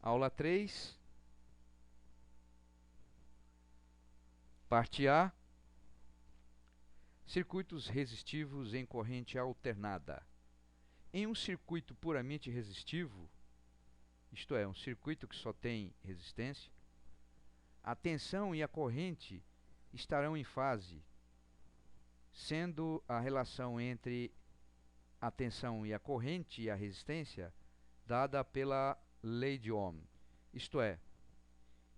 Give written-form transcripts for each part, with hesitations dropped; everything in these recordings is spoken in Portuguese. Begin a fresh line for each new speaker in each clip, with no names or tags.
Aula 3, parte A, circuitos resistivos em corrente alternada. Em um circuito puramente resistivo, isto é, um circuito que só tem resistência, a tensão e a corrente estarão em fase, sendo a relação entre a tensão e a corrente e a resistência dada pela lei de Ohm. Isto é,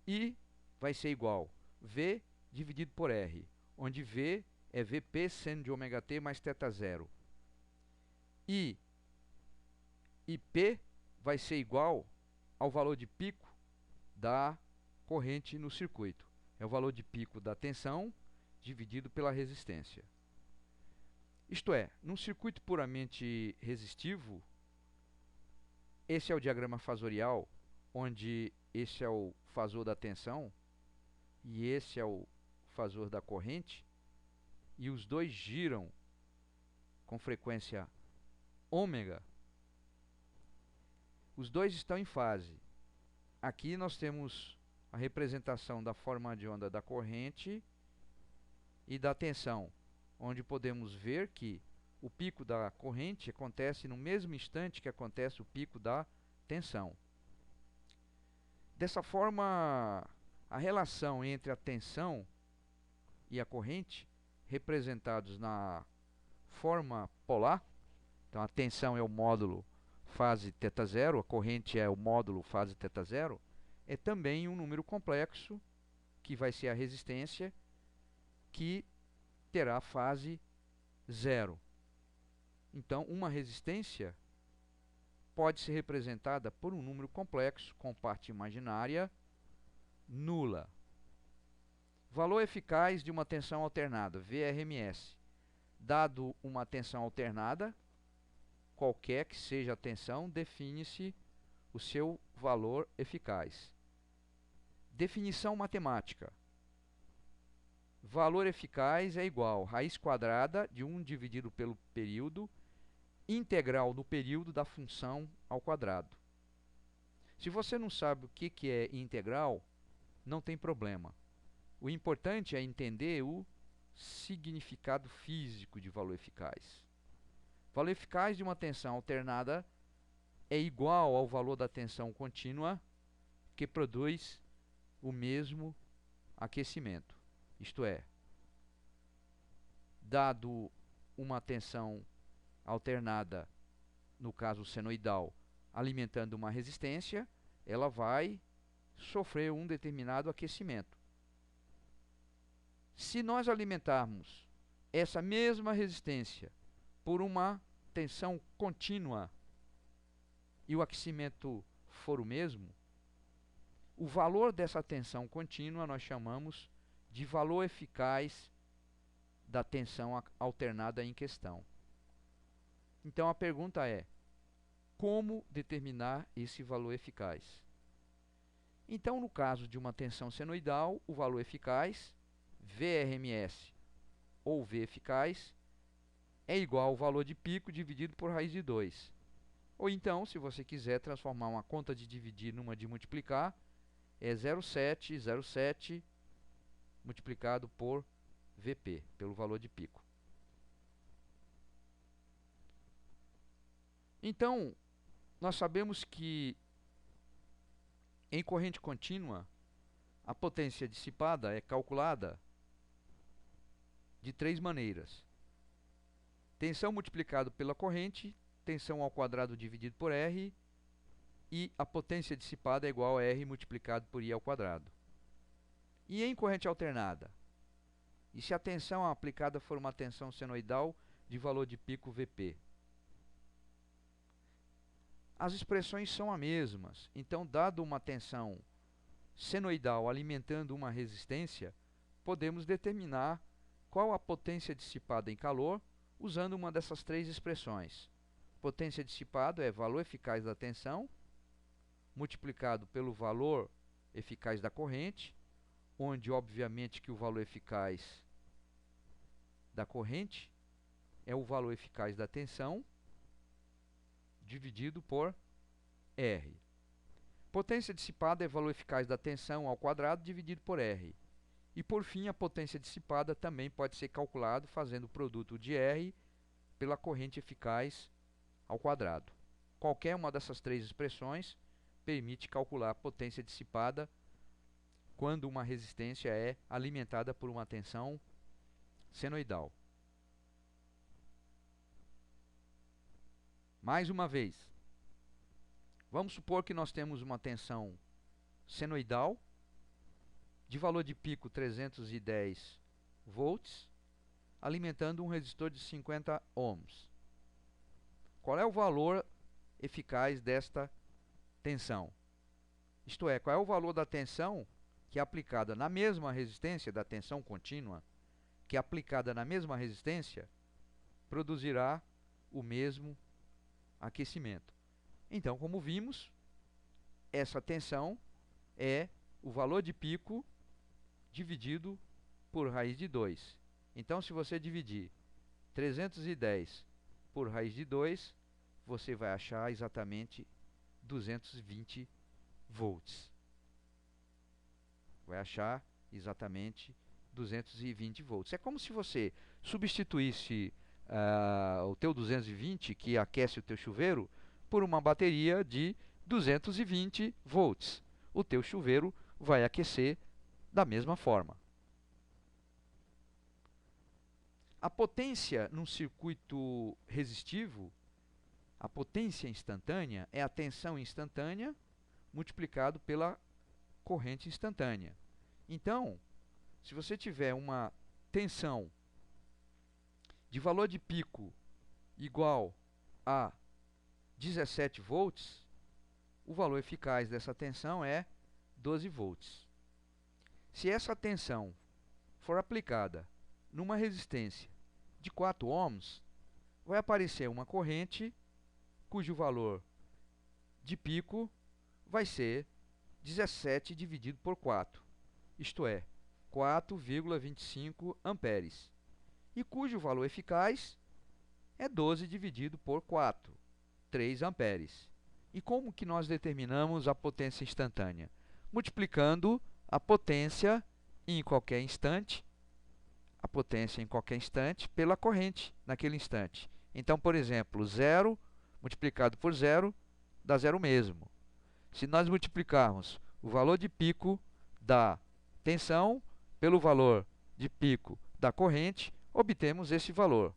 I vai ser igual a V dividido por R, onde V é Vp seno de ômega t mais θ zero. E P vai ser igual ao valor de pico da corrente no circuito. É o valor de pico da tensão dividido pela resistência. Isto é, num circuito puramente resistivo, esse é o diagrama fasorial, onde esse é o fasor da tensão e esse é o fasor da corrente, e os dois giram com frequência ômega. Os dois estão em fase. Aqui nós temos a representação da forma de onda da corrente e da tensão, onde podemos ver que o pico da corrente acontece no mesmo instante que acontece o pico da tensão. Dessa forma, a relação entre a tensão e a corrente, representados na forma polar, então a tensão é o módulo fase θ0, a corrente é o módulo fase θ0, é também um número complexo, que vai ser a resistência, que terá fase zero. Então, uma resistência pode ser representada por um número complexo com parte imaginária nula. Valor eficaz de uma tensão alternada, VRMS. Dado uma tensão alternada, qualquer que seja a tensão, define-se o seu valor eficaz. Definição matemática. Valor eficaz é igual a raiz quadrada de 1 dividido pelo período, integral no período da função ao quadrado. Se você não sabe o que é integral, não tem problema. O importante é entender o significado físico de valor eficaz. Valor eficaz de uma tensão alternada é igual ao valor da tensão contínua que produz o mesmo aquecimento. Isto é, dado uma tensão alternada, no caso senoidal, alimentando uma resistência, ela vai sofrer um determinado aquecimento. Se nós alimentarmos essa mesma resistência por uma tensão contínua e o aquecimento for o mesmo, o valor dessa tensão contínua nós chamamos de valor eficaz da tensão alternada em questão. Então a pergunta é: como determinar esse valor eficaz? Então, no caso de uma tensão senoidal, o valor eficaz, VRMS ou V eficaz, é igual ao valor de pico dividido por raiz de 2. Ou então, se você quiser transformar uma conta de dividir numa de multiplicar, é 0,707 multiplicado por Vp, pelo valor de pico. Então, nós sabemos que em corrente contínua, a potência dissipada é calculada de 3 maneiras. Tensão multiplicado pela corrente, tensão ao quadrado dividido por R, e a potência dissipada é igual a R multiplicado por I ao quadrado. E em corrente alternada? E se a tensão aplicada for uma tensão senoidal de valor de pico Vp? As expressões são as mesmas. Então, dado uma tensão senoidal alimentando uma resistência, podemos determinar qual a potência dissipada em calor usando uma dessas três expressões. Potência dissipada é valor eficaz da tensão multiplicado pelo valor eficaz da corrente, onde obviamente que o valor eficaz da corrente é o valor eficaz da tensão dividido por R. Potência dissipada é o valor eficaz da tensão ao quadrado dividido por R. E por fim, a potência dissipada também pode ser calculado fazendo o produto de R pela corrente eficaz ao quadrado. Qualquer uma dessas três expressões permite calcular a potência dissipada quando uma resistência é alimentada por uma tensão senoidal. Mais uma vez, vamos supor que nós temos uma tensão senoidal de valor de pico 310 volts, alimentando um resistor de 50 ohms. Qual é o valor eficaz desta tensão? Isto é, qual é o valor da tensão que é aplicada na mesma resistência, da tensão contínua, que é aplicada na mesma resistência, produzirá o mesmo aquecimento. Então, como vimos, essa tensão é o valor de pico dividido por raiz de 2. Então, se você dividir 310 por raiz de 2, você vai achar exatamente 220 volts. Vai achar exatamente 220 volts. É como se você substituísse o teu 220, que aquece o teu chuveiro, por uma bateria de 220 volts. O teu chuveiro vai aquecer da mesma forma. A potência num circuito resistivo, a potência instantânea é a tensão instantânea multiplicado pela corrente instantânea. Então, se você tiver uma tensão de valor de pico igual a 17 volts, o valor eficaz dessa tensão é 12 volts. Se essa tensão for aplicada numa resistência de 4 ohms, vai aparecer uma corrente cujo valor de pico vai ser 17 dividido por 4, isto é, 4,25 amperes, e cujo valor eficaz é 12 dividido por 4, 3 amperes. E como que nós determinamos a potência instantânea? Multiplicando a potência em qualquer instante, pela corrente naquele instante. Então, por exemplo, 0 multiplicado por 0 dá 0 mesmo. Se nós multiplicarmos o valor de pico da tensão pelo valor de pico da corrente, obtemos esse valor.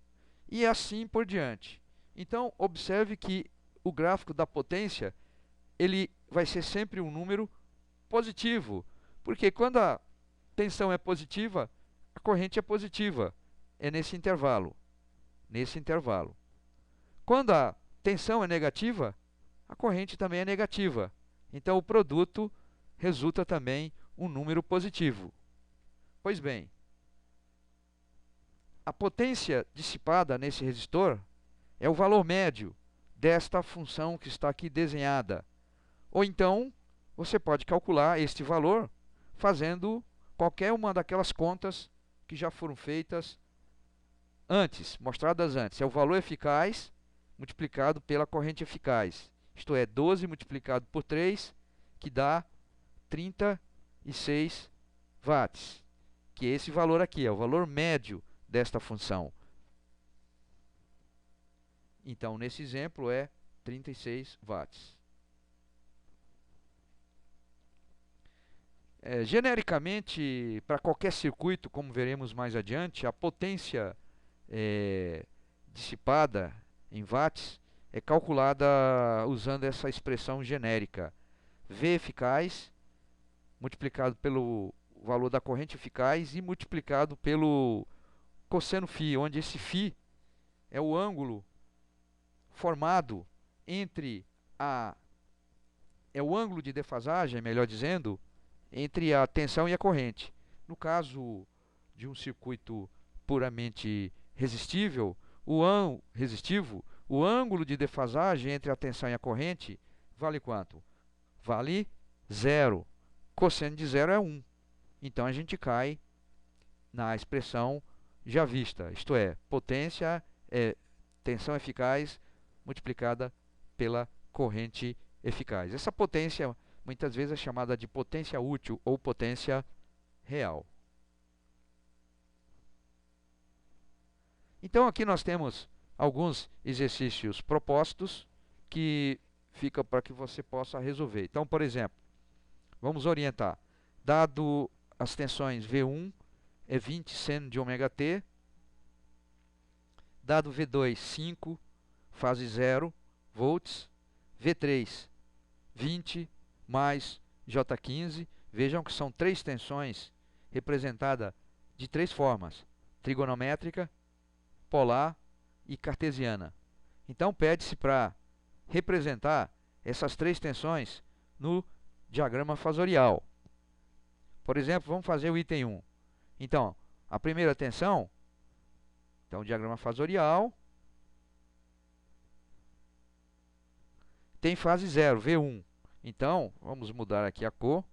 E assim por diante. Então, observe que o gráfico da potência ele vai ser sempre um número positivo, porque quando a tensão é positiva, a corrente é positiva. É nesse intervalo. Quando a tensão é negativa, a corrente também é negativa. Então, o produto resulta também um número positivo. Pois bem, a potência dissipada nesse resistor é o valor médio desta função que está aqui desenhada. Ou então, você pode calcular este valor fazendo qualquer uma daquelas contas que já foram feitas antes, mostradas antes. É o valor eficaz multiplicado pela corrente eficaz. Isto é, 12 multiplicado por 3, que dá 36 watts. Que é esse valor aqui, é o valor médio desta função. Então, nesse exemplo, é 36 watts. Genericamente, para qualquer circuito, como veremos mais adiante, a potência dissipada em watts é calculada usando essa expressão genérica. V eficaz multiplicado pelo valor da corrente eficaz e multiplicado pelo cosseno φ, onde esse φ é o ângulo formado entre é o ângulo de defasagem, melhor dizendo, entre a tensão e a corrente. No caso de um circuito puramente resistivo, o ângulo de defasagem entre a tensão e a corrente vale quanto? Vale 0. Cosseno de 0 é 1. Então, a gente cai na expressão já vista, isto é, potência é tensão eficaz multiplicada pela corrente eficaz. Essa potência muitas vezes é chamada de potência útil ou potência real. Então aqui nós temos alguns exercícios propostos que fica para que você possa resolver. Então, por exemplo, vamos orientar. Dado as tensões V1 é 20 seno de ômega t, dado V2 5, fase 0 volts, V3 20 mais J15. Vejam que são três tensões representadas de três formas: trigonométrica, polar e cartesiana. Então pede-se para representar essas três tensões no diagrama fasorial. Por exemplo, vamos fazer o item 1. Então, a primeira tensão, então o diagrama fasorial, tem fase 0, V1. Então, vamos mudar aqui a cor.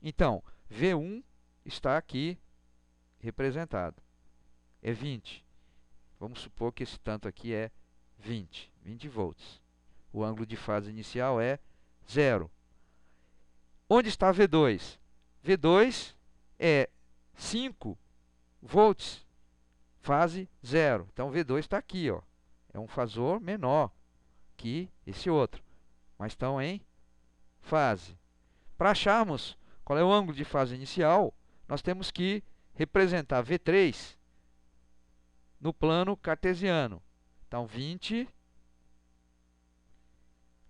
Então, V1 está aqui representado. É 20. Vamos supor que esse tanto aqui é 20 volts. O ângulo de fase inicial é 0. Onde está V2? V2 é 5 volts, fase 0. Então, V2 está aqui, ó. É um fasor menor que esse outro, mas estão em fase. Para acharmos qual é o ângulo de fase inicial, nós temos que representar V3 no plano cartesiano. Então, 20,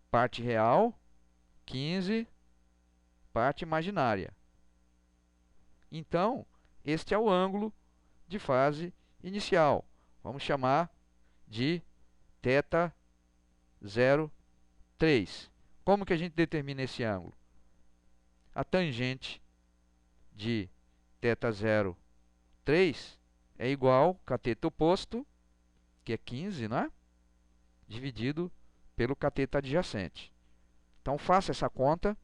parte real, 15, parte imaginária. Então, este é o ângulo de fase inicial. Vamos chamar de θ 0,3. Como que a gente determina esse ângulo? A tangente de θ 0,3 é igual a cateto oposto, que é 15, né? Dividido pelo cateto adjacente. Então, faça essa conta,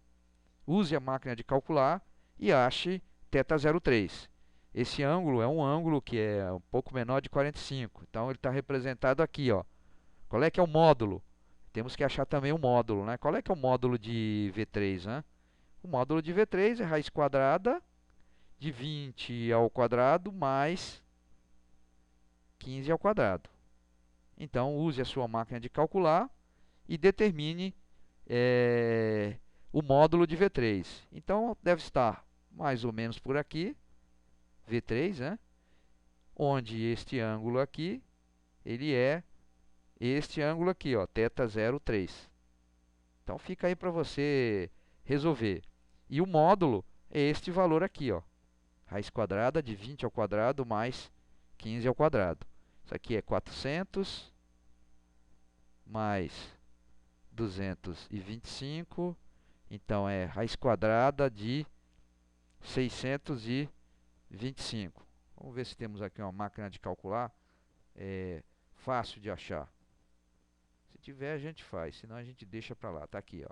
use a máquina de calcular e ache θ 0,3. Esse ângulo é um ângulo que é um pouco menor de 45. Então, ele está representado aqui, ó. Qual é que é o módulo? Temos que achar também o módulo, né? Qual é que é o módulo de V3, né? O módulo de V3 é raiz quadrada de 20 ao quadrado mais 15 ao quadrado. Então, use a sua máquina de calcular e determine o módulo de V3. Então, deve estar mais ou menos por aqui, V3, né? Onde este ângulo aqui, ele é este ângulo aqui, ó, θ 0,3. Então, fica aí para você resolver. E o módulo é este valor aqui, ó. Raiz quadrada de 20 ao quadrado mais 15 ao quadrado. Isso aqui é 400 mais 225. Então, é raiz quadrada de 625. Vamos ver se temos aqui uma máquina de calcular. É fácil de achar. Se tiver, a gente faz. Senão, a gente deixa para lá. Está aqui, ó.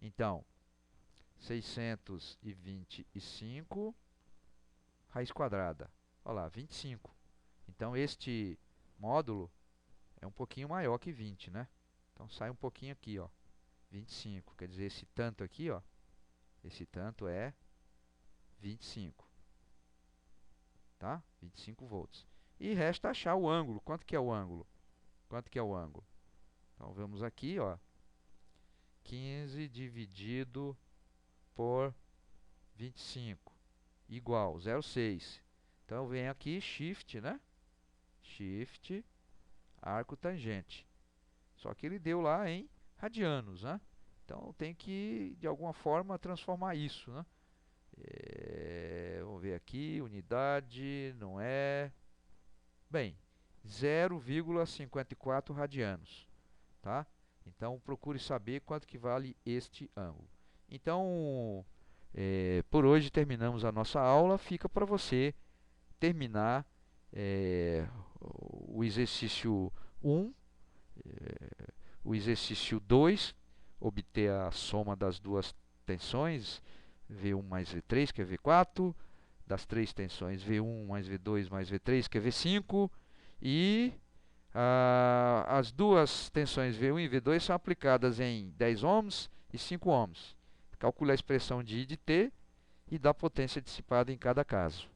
Então, 625 raiz quadrada. Olha lá, 25. Então, este módulo é um pouquinho maior que 20, né? Então, sai um pouquinho aqui, ó. 25. Quer dizer, esse tanto aqui, ó. Esse tanto é 25. Tá? 25 volts. E resta achar o ângulo. Quanto que é o ângulo? Quanto que é o ângulo? Então, vamos aqui, ó. 15 dividido por 25 igual 0,6. Então, eu venho aqui, shift, né? Shift, arco tangente. Só que ele deu lá em radianos, né? Então, eu tenho que, de alguma forma, transformar isso, né? Vamos ver aqui, unidade, não é... Bem, 0,54 radianos, tá? Então, procure saber quanto que vale este ângulo. Então, por hoje terminamos a nossa aula. Fica para você terminar o exercício 1, o exercício 2, obter a soma das duas tensões, V1 mais V3, que é V4, das três tensões V1 mais V2 mais V3, que é V5, e As duas tensões V1 e V2 são aplicadas em 10 ohms e 5 ohms. Calcule a expressão de I de T e da potência dissipada em cada caso.